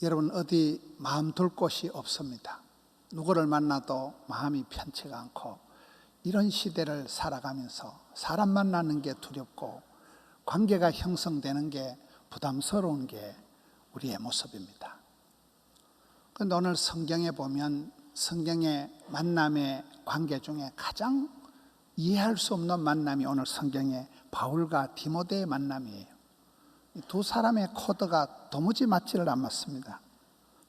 여러분 어디 마음 둘 곳이 없습니다. 누구를 만나도 마음이 편치가 않고 이런 시대를 살아가면서 사람 만나는 게 두렵고 관계가 형성되는 게 부담스러운 게 우리의 모습입니다. 그런데 오늘 성경에 보면 성경의 만남의 관계 중에 가장 이해할 수 없는 만남이 오늘 성경의 바울과 디모데의 만남이에요. 두 사람의 코드가 도무지 맞지를 않습니다.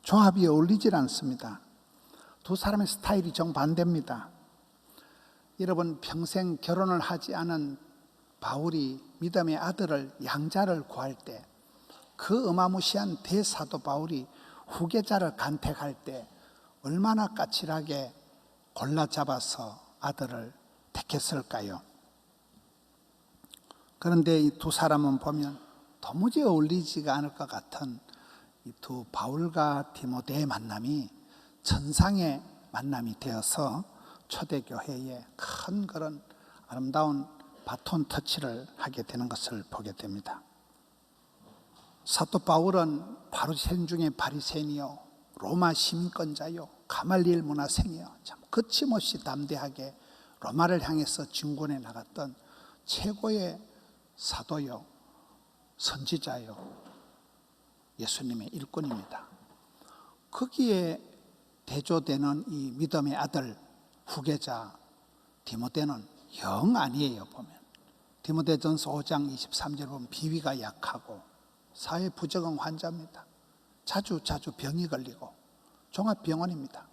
조합이 어울리질 않습니다. 두 사람의 스타일이 정반대입니다. 여러분, 평생 결혼을 하지 않은 바울이 믿음의 아들을 양자를 구할 때, 그 어마무시한 대사도 바울이 후계자를 간택할 때 얼마나 까칠하게 골라 잡아서 아들을 택했을까요? 그런데 이 두 사람은 보면 도무지 어울리지가 않을 것 같은 이 두 바울과 디모데의 만남이 천상의 만남이 되어서 초대교회에 큰 그런 아름다운 바톤 터치를 하게 되는 것을 보게 됩니다. 사도 바울은 바리새인 중에 바리새인이요, 로마 시민권자요, 가말리엘 문화생이요, 참 거침없이 담대하게 로마를 향해서 진군해 나갔던 최고의 사도요, 선지자요, 예수님의 일꾼입니다. 거기에 대조되는 이 믿음의 아들 후계자 디모데는 영 아니에요. 보면 디모데전서 5장 23절 보면 비위가 약하고 사회 부적응 환자입니다. 자주 병이 걸리고 종합병원입니다.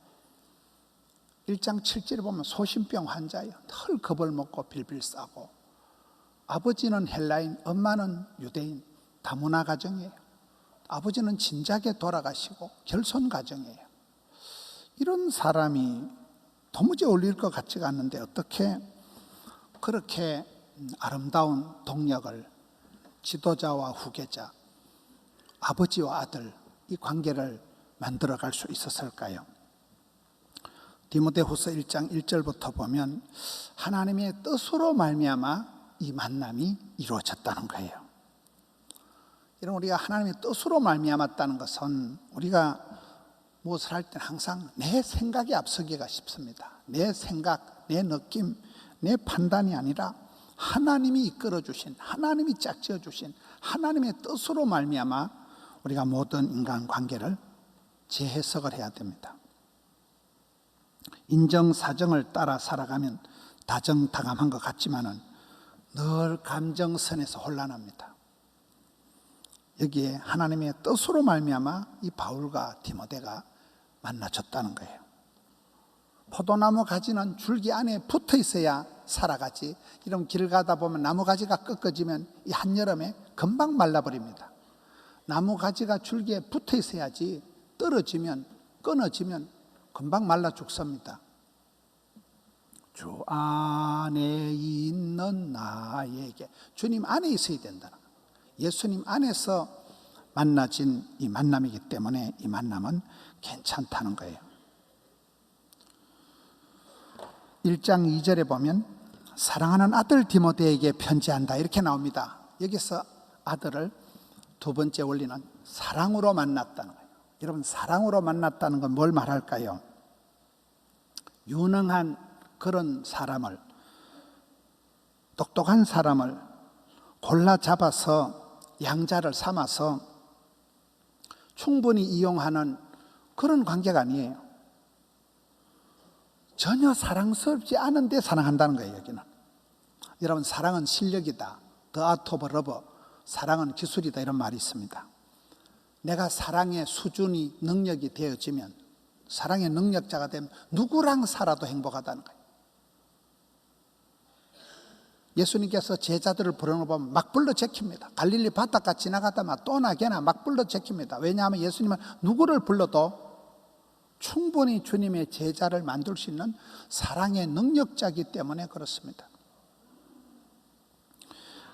1장 7절에 보면 소심병 환자예요. 늘 겁을 먹고 빌빌 싸고, 아버지는 헬라인, 엄마는 유대인, 다문화 가정이에요. 아버지는 진작에 돌아가시고 결손 가정이에요. 이런 사람이 도무지 어울릴 것 같지가 않는데 어떻게 그렇게 아름다운 동력을, 지도자와 후계자, 아버지와 아들, 이 관계를 만들어갈 수 있었을까요? 디모데후서 1장 1절부터 보면 하나님의 뜻으로 말미암아 이 만남이 이루어졌다는 거예요. 이런 우리가 하나님의 뜻으로 말미암았다는 것은 우리가 무엇을 할 때는 항상 내 생각이 앞서기가 쉽습니다. 내 생각, 내 느낌, 내 판단이 아니라 하나님이 이끌어 주신, 하나님이 짝지어 주신 하나님의 뜻으로 말미암아 우리가 모든 인간관계를 재해석을 해야 됩니다. 인정사정을 따라 살아가면 다정다감한 것 같지만은 늘 감정선에서 혼란합니다. 여기에 하나님의 뜻으로 말미암아 이 바울과 디모데가 만나졌다는 거예요. 포도나무 가지는 줄기 안에 붙어 있어야 살아가지, 이런 길 가다 보면 나무 가지가 꺾어지면 이 한여름에 금방 말라버립니다. 나무 가지가 줄기에 붙어 있어야지 떨어지면, 끊어지면 금방 말라 죽습니다. 주 안에 있는 나에게, 주님 안에 있어야 된다는 거예요. 예수님 안에서 만나진 이 만남이기 때문에 이 만남은 괜찮다는 거예요. 1장 2절에 보면 사랑하는 아들 디모데에게 편지한다 이렇게 나옵니다. 여기서 아들을 두 번째 원리는 사랑으로 만났다는 거예요. 여러분, 사랑으로 만났다는 건 뭘 말할까요? 유능한 그런 사람을, 똑똑한 사람을 골라 잡아서 양자를 삼아서 충분히 이용하는 그런 관계가 아니에요. 전혀 사랑스럽지 않은데 사랑한다는 거예요. 여기는 여러분, 사랑은 실력이다, The art of love, 사랑은 기술이다, 이런 말이 있습니다. 내가 사랑의 수준이, 능력이 되어지면, 사랑의 능력자가 되면 누구랑 살아도 행복하다는 거예요. 예수님께서 제자들을 부르는 거 보면 막 불러 제킵니다. 갈릴리 바닷가 지나가다만 또나 걔나 막 불러 제킵니다. 왜냐하면 예수님은 누구를 불러도 충분히 주님의 제자를 만들 수 있는 사랑의 능력자이기 때문에 그렇습니다.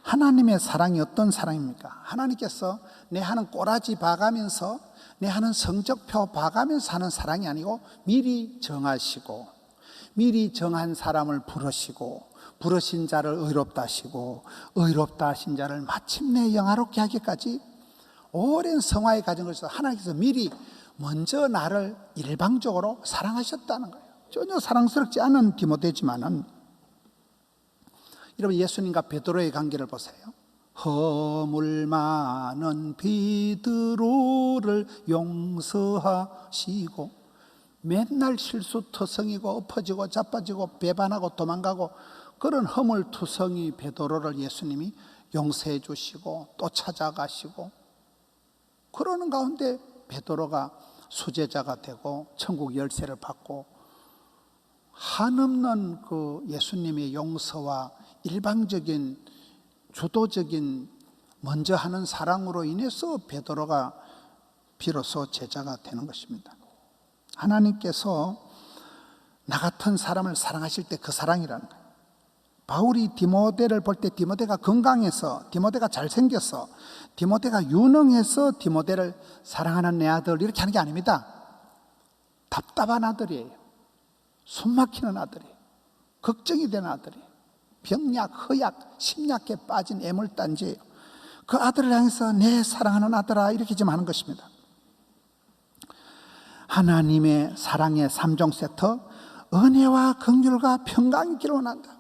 하나님의 사랑이 어떤 사랑입니까? 하나님께서 내 하는 꼬라지 봐가면서, 내 하는 성적표 봐가면서 하는 사랑이 아니고 미리 정하시고, 미리 정한 사람을 부르시고, 부르신 자를 의롭다 하시고, 의롭다 하신 자를 마침내 영화롭게 하기까지 오랜 성화의 과정을 거쳐서 하나님께서 미리 먼저 나를 일방적으로 사랑하셨다는 거예요. 전혀 사랑스럽지 않은 디모데지만은, 여러분 예수님과 베드로의 관계를 보세요. 허물 많은 베드로를 용서하시고, 맨날 실수투성이고 엎어지고 자빠지고 배반하고 도망가고 그런 허물투성이 베드로를 예수님이 용서해 주시고 또 찾아가시고, 그러는 가운데 베드로가 수제자가 되고 천국 열쇠를 받고, 한없는 그 예수님의 용서와 일방적인 주도적인 먼저 하는 사랑으로 인해서 베드로가 비로소 제자가 되는 것입니다. 하나님께서 나 같은 사람을 사랑하실 때 그 사랑이라는 거예요. 바울이 디모데를 볼 때 디모데가 건강해서, 디모데가 잘생겨서, 디모데가 유능해서 디모데를 사랑하는 내 아들 이렇게 하는 게 아닙니다. 답답한 아들이에요. 숨막히는 아들이에요. 걱정이 되는 아들이에요. 병약, 허약, 심약에 빠진 애물단지예요. 그 아들을 향해서 내 사랑하는 아들아 이렇게 좀 하는 것입니다. 하나님의 사랑의 3종 세트, 은혜와 긍휼과 평강이 있기를 원한다.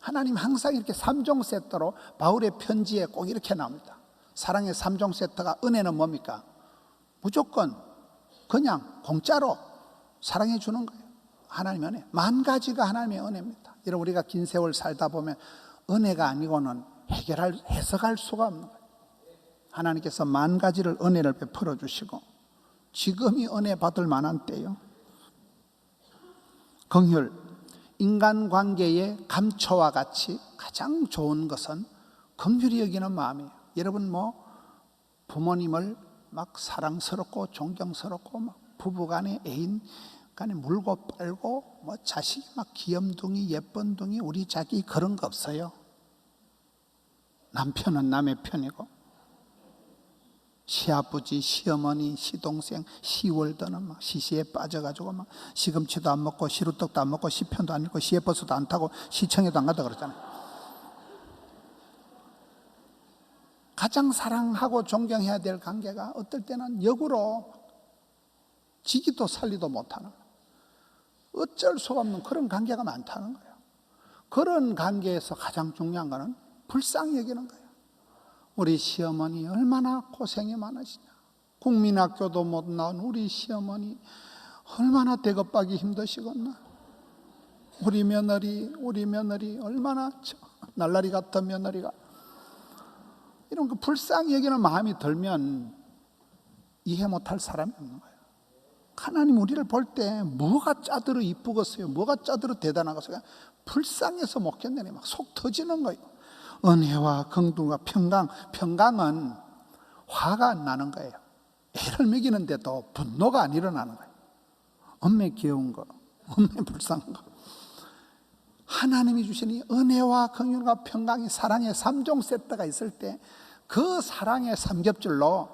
하나님 항상 이렇게 3종 세트로 바울의 편지에 꼭 이렇게 나옵니다. 사랑의 3종 세트가, 은혜는 뭡니까? 무조건 그냥 공짜로 사랑해 주는 거예요. 하나님의 은혜, 10,000가지가 하나님의 은혜입니다. 여러분 우리가 긴 세월 살다 보면 은혜가 아니고는 해석할 수가 없는 거예요. 하나님께서 10,000가지를 은혜를 베풀어 주시고, 지금이 은혜 받을 만한 때요. 긍휼, 인간관계의 감초와 같이 가장 좋은 것은 긍휼히 여기는 마음이에요. 여러분 부모님을 막 사랑스럽고 존경스럽고, 막 부부간에 애인 간에 물고 빨고, 자식이 막 귀염둥이 예쁜둥이 우리 자기, 그런 거 없어요. 남편은 남의 편이고, 시아버지, 시어머니, 시동생, 시월드는 막 시시에 빠져가지고 막 시금치도 안 먹고 시루떡도 안 먹고 시편도 안 읽고 시외버스도 안 타고 시청에도 안 가다 그러잖아요. 가장 사랑하고 존경해야 될 관계가 어떨 때는 역으로 지기도 살리도 못하는, 어쩔 수가 없는 그런 관계가 많다는 거예요. 그런 관계에서 가장 중요한 거는 불쌍히 여기는 거예요. 우리 시어머니 얼마나 고생이 많으시냐. 국민학교도 못 나온 우리 시어머니 얼마나 대접받기 힘드시겠나. 우리 며느리 얼마나 날라리 같은 며느리가, 이런 그 불쌍히 여기는 마음이 들면 이해 못할 사람이 없는 거예요. 하나님 우리를 볼 때 뭐가 짜들어 이쁘겠어요, 뭐가 짜들어 대단하겠어요. 불쌍해서 못 견뎌내 막 속 터지는 거예요. 은혜와 긍휼과 평강은 화가 안 나는 거예요. 애를 먹이는데도 분노가 안 일어나는 거예요. 엄매 귀여운 거, 엄매 불쌍한 거. 하나님이 주시니 은혜와 긍휼과 평강이, 사랑의 3종 세트가 있을 때 그 사랑의 삼겹줄로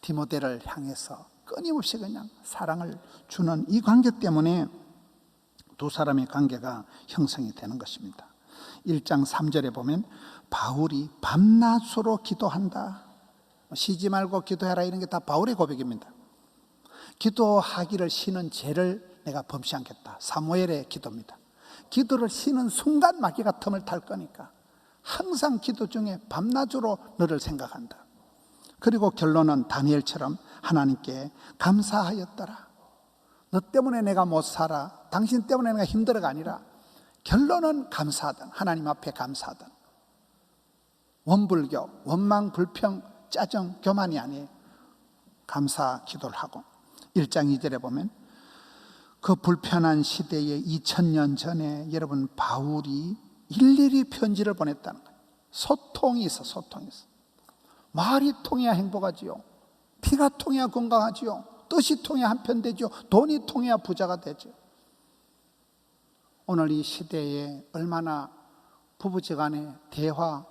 디모데를 향해서 끊임없이 그냥 사랑을 주는 이 관계 때문에 두 사람의 관계가 형성이 되는 것입니다. 1장 3절에 보면 바울이 밤낮으로 기도한다. 쉬지 말고 기도해라, 이런 게 다 바울의 고백입니다. 기도하기를 쉬는 죄를 내가 범치 않겠다. 사무엘의 기도입니다. 기도를 쉬는 순간 마귀가 틈을 탈 거니까 항상 기도 중에 밤낮으로 너를 생각한다. 그리고 결론은 다니엘처럼 하나님께 감사하였더라. 너 때문에 내가 못 살아, 당신 때문에 내가 힘들어가 아니라 결론은 감사하다. 하나님 앞에 감사하다. 원불교, 원망, 불평, 짜증, 교만이 아니에요. 감사 기도를 하고, 1장 2절에 보면 그 불편한 시대에 2000년 전에 여러분 바울이 일일이 편지를 보냈다는 거예요. 소통이 있어. 말이 통해야 행복하지요. 피가 통해야 건강하지요. 뜻이 통해야 한편 되죠. 돈이 통해야 부자가 되죠. 오늘 이 시대에 얼마나 부부지간에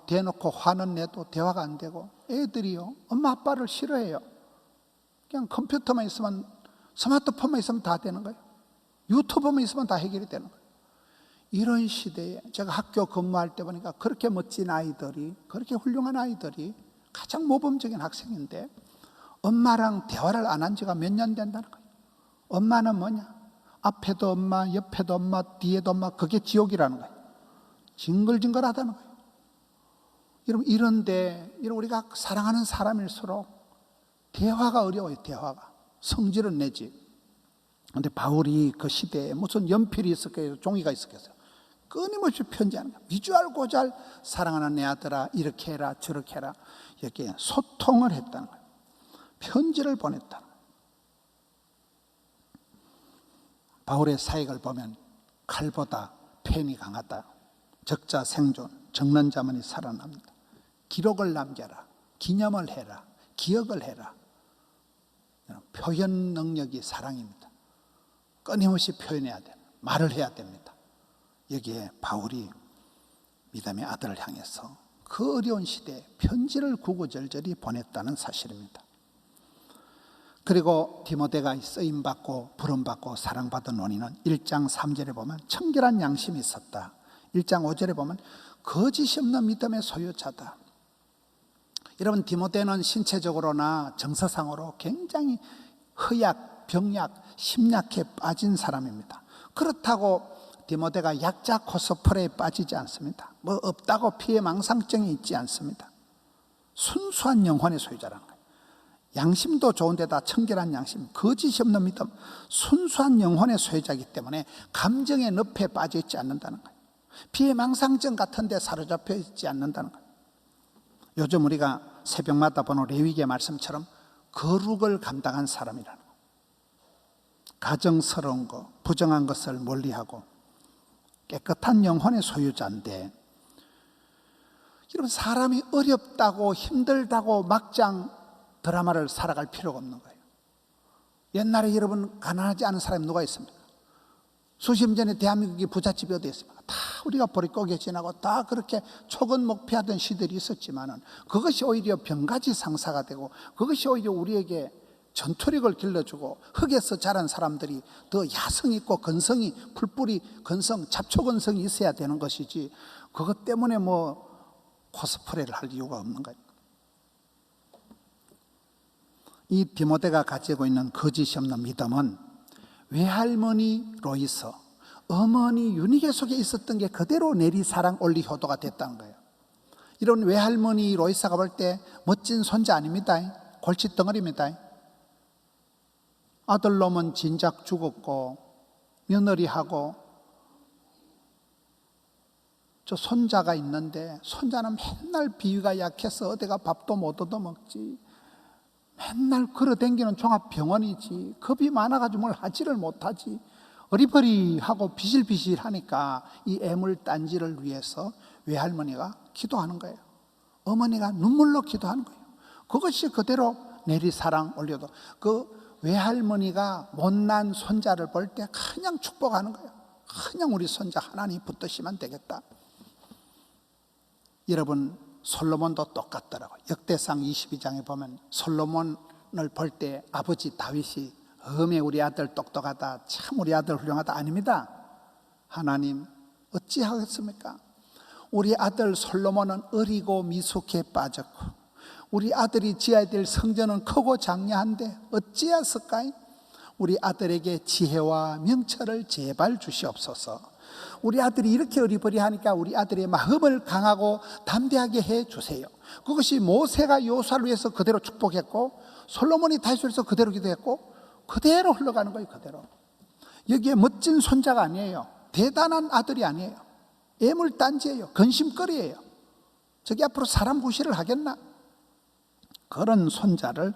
대놓고 화는 내도 대화가 안 되고, 애들이요 엄마 아빠를 싫어해요. 그냥 컴퓨터만 있으면, 스마트폰만 있으면 다 되는 거예요. 유튜브만 있으면 다 해결이 되는 거예요. 이런 시대에 제가 학교 근무할 때 보니까 그렇게 멋진 아이들이, 그렇게 훌륭한 아이들이 가장 모범적인 학생인데 엄마랑 대화를 안 한 지가 몇 년 된다는 거예요. 엄마는 뭐냐? 앞에도 엄마, 옆에도 엄마, 뒤에도 엄마. 그게 지옥이라는 거예요. 징글징글하다는 거예요. 여러분, 이런데 우리가 사랑하는 사람일수록 대화가 어려워요. 대화가. 성질은 내지. 근데 바울이 그 시대에 무슨 연필이 있었겠어요? 종이가 있었겠어요? 끊임없이 편지하는 거예요. 위주알고잘 사랑하는 내 아들아, 이렇게 해라 저렇게 해라. 이렇게 소통을 했다는 거예요. 편지를 보냈다는 거예요. 바울의 사역을 보면 칼보다 펜이 강하다. 적자 생존, 적는 자만이 살아납니다. 기록을 남겨라. 기념을 해라. 기억을 해라. 표현 능력이 사랑입니다. 끊임없이 표현해야 됩니다. 말을 해야 됩니다. 여기에 바울이 믿음의 아들을 향해서 그 어려운 시대에 편지를 구구절절히 보냈다는 사실입니다. 그리고 디모데가 쓰임받고 부름받고 사랑받은 원인은 1장 3절에 보면 청결한 양심이 있었다. 1장 5절에 보면 거짓이 없는 믿음의 소유자다. 여러분, 디모데는 신체적으로나 정서상으로 굉장히 허약, 병약, 심약해 빠진 사람입니다. 그렇다고 디모데가 약자 코스프레에 빠지지 않습니다. 뭐 없다고 피해망상증이 있지 않습니다. 순수한 영혼의 소유자라는 거예요. 양심도 좋은데다 청결한 양심, 거짓이 없는 믿음, 순수한 영혼의 소유자이기 때문에 감정의 늪에 빠져 있지 않는다는 거예요. 피해망상증 같은 데 사로잡혀 있지 않는다는 거예요. 요즘 우리가 새벽마다 보는 레위기의 말씀처럼 거룩을 감당한 사람이라는 거예요. 가정스러운 것, 부정한 것을 멀리하고 깨끗한 영혼의 소유자인데, 여러분, 사람이 어렵다고 힘들다고 막장 드라마를 살아갈 필요가 없는 거예요. 옛날에 여러분 가난하지 않은 사람이 누가 있습니까? 수십 년 전에 대한민국이 부잣집이 어디 있습니까? 다 우리가 보릿고개 지나고 다 그렇게 초건목피하던 시들이 있었지만은 그것이 오히려 병가지 상사가 되고 그것이 오히려 우리에게 전투력을 길러주고 흙에서 자란 사람들이 더 야성 있고 건성이 풀뿌리 건성, 잡초 건성이 있어야 되는 것이지 그것 때문에 뭐 코스프레를 할 이유가 없는 거예요. 이 디모데가 가지고 있는 거짓이 없는 믿음은 외할머니 로이서, 어머니 유니게 속에 있었던 게 그대로 내리사랑 올리 효도가 됐다는 거예요. 이런 외할머니 로이사가 볼 때 멋진 손자 아닙니다. 골칫덩어리입니다. 아들놈은 진작 죽었고 며느리하고 저 손자가 있는데 손자는 맨날 비위가 약해서 어디가 밥도 못 얻어먹지, 맨날 걸어다니는 종합병원이지, 겁이 많아가지고 뭘 하지를 못하지, 어리버리하고 비실비실하니까 이 애물단지를 위해서 외할머니가 기도하는 거예요. 어머니가 눈물로 기도하는 거예요. 그것이 그대로 내리사랑 올려도 그 외할머니가 못난 손자를 볼 때 그냥 축복하는 거예요. 그냥 우리 손자 하나님 붙드시면 되겠다. 여러분, 솔로몬도 똑같더라고요. 역대상 22장에 보면 솔로몬을 볼 때 아버지 다윗이 어메 우리 아들 똑똑하다, 참 우리 아들 훌륭하다. 아닙니다. 하나님 어찌하겠습니까? 우리 아들 솔로몬은 어리고 미숙해 빠졌고 우리 아들이 지어야 될 성전은 크고 장려한데 어찌했을까요? 우리 아들에게 지혜와 명철을 제발 주시옵소서. 우리 아들이 이렇게 어리버리하니까 우리 아들의 마음을 강하고 담대하게 해주세요. 그것이 모세가 여호수아를 위해서 그대로 축복했고 솔로몬이 다윗을 위해서 그대로 기도했고 그대로 흘러가는 거예요. 그대로. 여기에 멋진 손자가 아니에요. 대단한 아들이 아니에요. 애물단지예요. 근심거리예요. 저기 앞으로 사람 구실을 하겠나? 그런 손자를,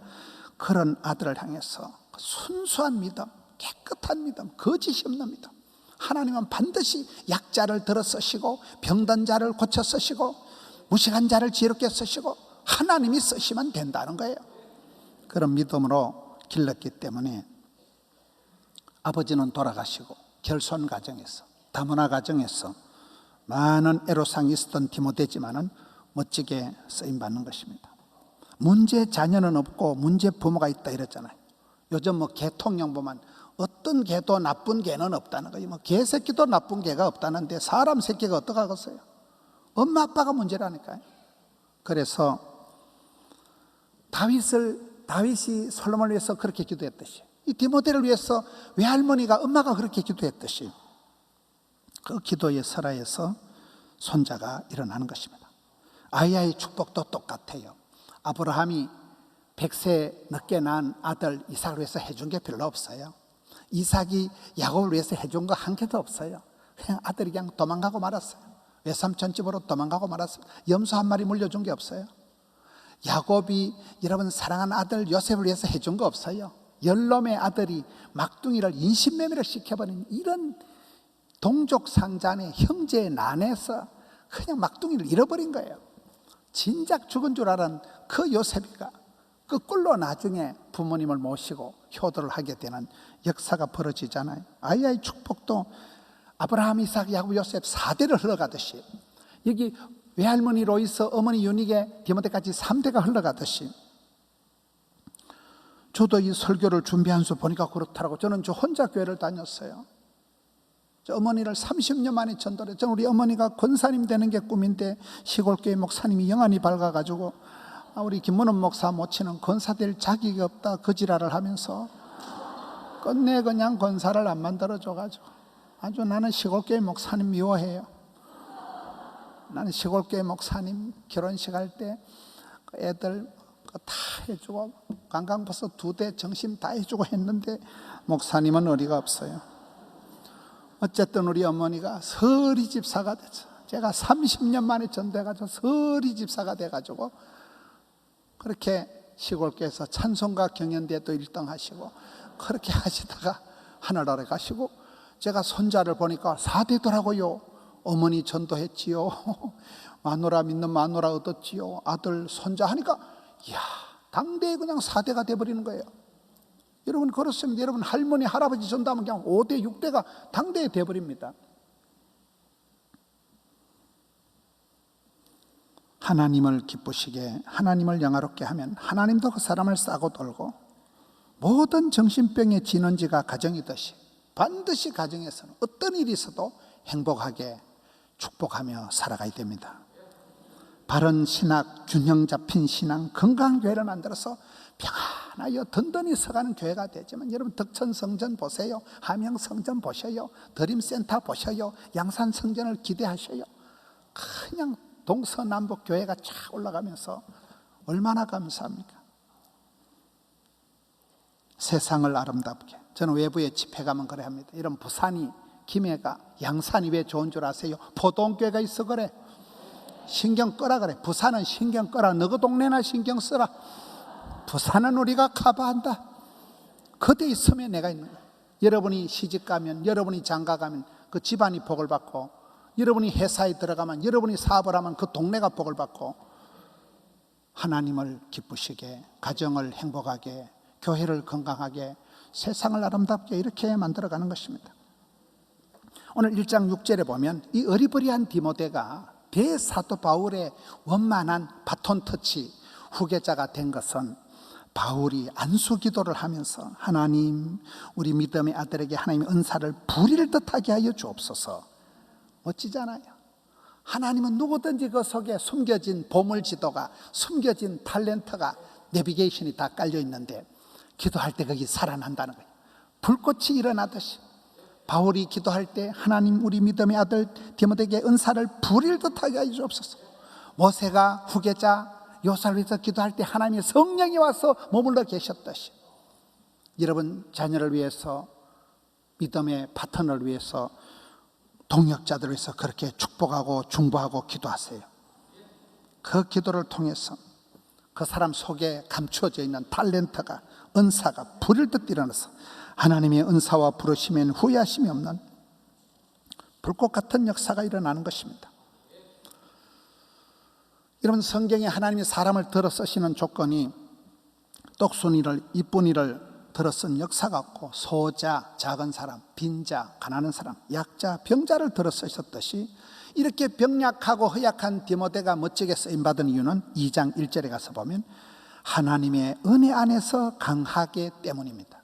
그런 아들을 향해서 순수한 믿음, 깨끗한 믿음, 거짓이 없는 믿음. 하나님은 반드시 약자를 들어 쓰시고 병든 자를 고쳐 쓰시고 무식한 자를 지혜롭게 쓰시고 하나님이 쓰시면 된다는 거예요. 그런 믿음으로 길렀기 때문에 아버지는 돌아가시고 결손 가정에서, 다문화 가정에서 많은 애로사항이 있었던 디모데지만은 멋지게 쓰임받는 것입니다. 문제 자녀는 없고 문제 부모가 있다 이랬잖아요. 요즘 뭐 개통령 보면 어떤 개도 나쁜 개는 없다는 거예요. 뭐 개새끼도 나쁜 개가 없다는데 사람 새끼가 어떡하겠어요? 엄마 아빠가 문제라니까요. 그래서 다윗이 솔로몬을 위해서 그렇게 기도했듯이, 이 디모데를 위해서 외할머니가 엄마가 그렇게 기도했듯이 그 기도의 설화에서 손자가 일어나는 것입니다. 아이의 축복도 똑같아요. 아브라함이 100세 늦게 낳은 아들 이삭을 위해서 해준 게 별로 없어요. 이삭이 야곱을 위해서 해준 거 한 개도 없어요. 그냥 아들이 그냥 도망가고 말았어요. 외삼촌 집으로 도망가고 말았어요. 염소 한 마리 물려준 게 없어요. 야곱이 여러분 사랑하는 아들 요셉을 위해서 해준 거 없어요. 열놈의 아들이 막둥이를 인신매매를 시켜버린 이런 동족상잔의 형제의 난에서 그냥 막둥이를 잃어버린 거예요. 진작 죽은 줄 알은 그 요셉이가 그 꿀로 나중에 부모님을 모시고 효도를 하게 되는 역사가 벌어지잖아요. 아이의 축복도 아브라함, 이삭, 야곱, 요셉 4대를 흘러가듯이, 여기 외할머니 로이스, 어머니 유닉의 디모데까지 3대가 흘러가듯이, 저도 이 설교를 준비하면서 보니까 그렇더라고. 저는 저 혼자 교회를 다녔어요. 저 어머니를 30년 만에 전도를 했죠. 우리 어머니가 권사님 되는 게 꿈인데 시골교회 목사님이 영안이 밝아가지고 우리 김문원 목사 모치는 권사 될 자격이 없다 그 지랄을 하면서 끝내 그냥 권사를 안 만들어줘가지고 아주 나는 시골교회 목사님 미워해요. 나는 시골교회 목사님 결혼식 할 때 애들 다 해주고 관광버스 2대 정심 다 해주고 했는데 목사님은 어리가 없어요. 어쨌든 우리 어머니가 서리 집사가 됐어. 제가 30년 만에 전도해가지고 서리 집사가 돼가지고 그렇게 시골교회에서 찬송가 경연대회도 1등 하시고 그렇게 하시다가 하늘나라에 가시고, 제가 손자를 보니까 4대더라고요. 어머니 전도했지요. 마누라 믿는 마누라 얻었지요. 아들 손자 하니까 이야, 당대에 그냥 4대가 돼버리는 거예요. 여러분 그렇습니다. 여러분 할머니 할아버지 전도하면 그냥 5대 6대가 당대에 돼버립니다. 하나님을 기쁘시게, 하나님을 영화롭게 하면 하나님도 그 사람을 싸고 돌고, 모든 정신병의 진원지가 가정이듯이 반드시 가정에서는 어떤 일이 있어도 행복하게 축복하며 살아가야 됩니다. 바른 신학, 균형 잡힌 신앙, 건강한 교회를 만들어서 평안하여 든든히 서가는 교회가 되지만, 여러분 덕천 성전 보세요. 함영 성전 보셔요. 드림센터 보셔요. 양산 성전을 기대하셔요. 그냥 동서남북 교회가 쫙 올라가면서 얼마나 감사합니까? 세상을 아름답게. 저는 외부에 집회 가면 그래 합니다. 이런 부산이, 김해가, 양산이 왜 좋은 줄 아세요? 포동교회가 있어 그래. 신경 꺼라 그래. 부산은 신경 꺼라. 너그 동네나 신경 써라. 부산은 우리가 커버한다. 그대 있으면 내가 있는 거야. 여러분이 시집 가면, 여러분이 장가 가면 그 집안이 복을 받고, 여러분이 회사에 들어가면, 여러분이 사업을 하면 그 동네가 복을 받고, 하나님을 기쁘시게, 가정을 행복하게, 교회를 건강하게, 세상을 아름답게 이렇게 만들어가는 것입니다. 오늘 1장 6절에 보면 이 어리버리한 디모데가 대사도 바울의 원만한 바톤 터치 후계자가 된 것은, 바울이 안수 기도를 하면서 하나님, 우리 믿음의 아들에게 하나님의 은사를 부릴 듯하게 하여 주옵소서. 멋지잖아요. 하나님은 누구든지 그 속에 숨겨진 보물지도가, 숨겨진 탤런트가, 내비게이션이 다 깔려 있는데 기도할 때 거기 살아난다는 거예요. 불꽃이 일어나듯이 바울이 기도할 때 하나님, 우리 믿음의 아들 디모데에게 은사를 부릴 듯하게 하여 주옵소서. 모세가 후계자 요사를 위해서 기도할 때 하나님의 성령이 와서 머물러 계셨듯이, 여러분 자녀를 위해서, 믿음의 파트너를 위해서, 동역자들을 위해서 그렇게 축복하고 중보하고 기도하세요. 그 기도를 통해서 그 사람 속에 감추어져 있는 탤런트가, 은사가 불일 듯 일어나서 하나님의 은사와 부르심엔 후회하심이 없는 불꽃 같은 역사가 일어나는 것입니다. 여러분 성경에 하나님이 사람을 들어 쓰시는 조건이 똑순이를, 이쁜이를 들어 쓴 역사가 없고, 소자, 작은 사람, 빈자, 가난한 사람, 약자, 병자를 들어 쓰셨듯이 이렇게 병약하고 허약한 디모데가 멋지게 쓰임받은 이유는 2장 1절에 가서 보면 하나님의 은혜 안에서 강하게 때문입니다.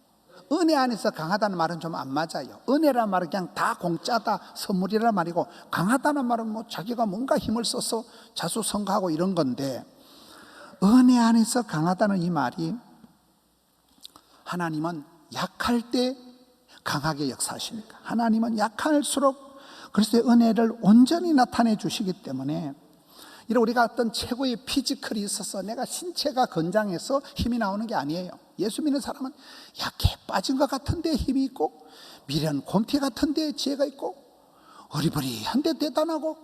은혜 안에서 강하다는 말은 좀 안 맞아요. 은혜란 말은 그냥 다 공짜다, 선물이란 말이고, 강하다는 말은 뭐 자기가 뭔가 힘을 써서 자수성가하고 이런 건데, 은혜 안에서 강하다는 이 말이 하나님은 약할 때 강하게 역사하시니까 하나님은 약할수록 그리스도의 은혜를 온전히 나타내 주시기 때문에 이런 우리가 어떤 최고의 피지컬이 있어서 내가 신체가 건장해서 힘이 나오는 게 아니에요. 예수 믿는 사람은 약해 빠진 것 같은데 힘이 있고 미련 곰태 같은데 지혜가 있고 어리버리한데 대단하고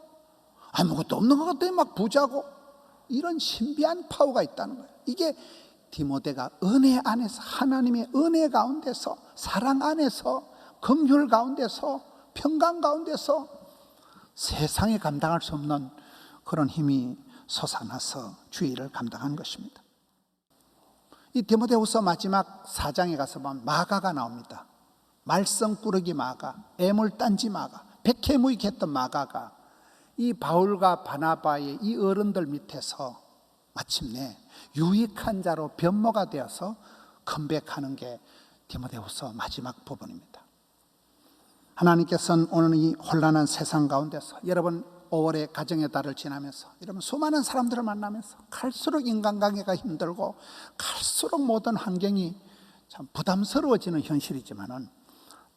아무것도 없는 것 같더니 막 부자고 이런 신비한 파워가 있다는 거예요. 이게 디모데가 은혜 안에서 하나님의 은혜 가운데서 사랑 안에서 긍휼 가운데서 평강 가운데서 세상에 감당할 수 없는 그런 힘이 솟아나서 주의를 감당한 것입니다. 이 디모데후서 마지막 4장에 가서 보면 마가가 나옵니다. 말썽꾸러기 마가, 애물단지 마가, 백해무익했던 마가가 이 바울과 바나바의 이 어른들 밑에서 마침내 유익한 자로 변모가 되어서 컴백하는 게 디모데후서 마지막 부분입니다. 하나님께서는 오늘 이 혼란한 세상 가운데서 여러분 5월의 가정의 달을 지나면서 여러분 수많은 사람들을 만나면서 갈수록 인간관계가 힘들고 갈수록 모든 환경이 참 부담스러워지는 현실이지만은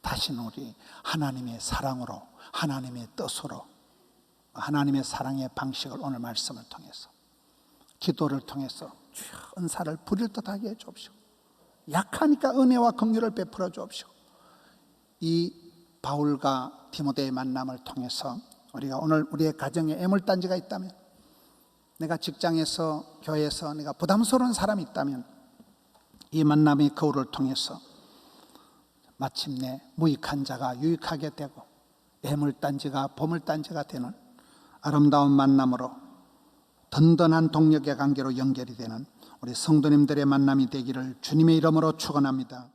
다시는 우리 하나님의 사랑으로 하나님의 뜻으로 하나님의 사랑의 방식을 오늘 말씀을 통해서 기도를 통해서 주여 은사를 부릴 듯하게 해 주옵시고 약하니까 은혜와 긍휼을 베풀어 주옵시고 이 바울과 디모데의 만남을 통해서 우리가 오늘 우리의 가정에 애물단지가 있다면 내가 직장에서 교회에서 내가 부담스러운 사람이 있다면 이 만남의 거울을 통해서 마침내 무익한 자가 유익하게 되고 애물단지가 보물단지가 되는 아름다운 만남으로 든든한 동력의 관계로 연결이 되는 우리 성도님들의 만남이 되기를 주님의 이름으로 축원합니다.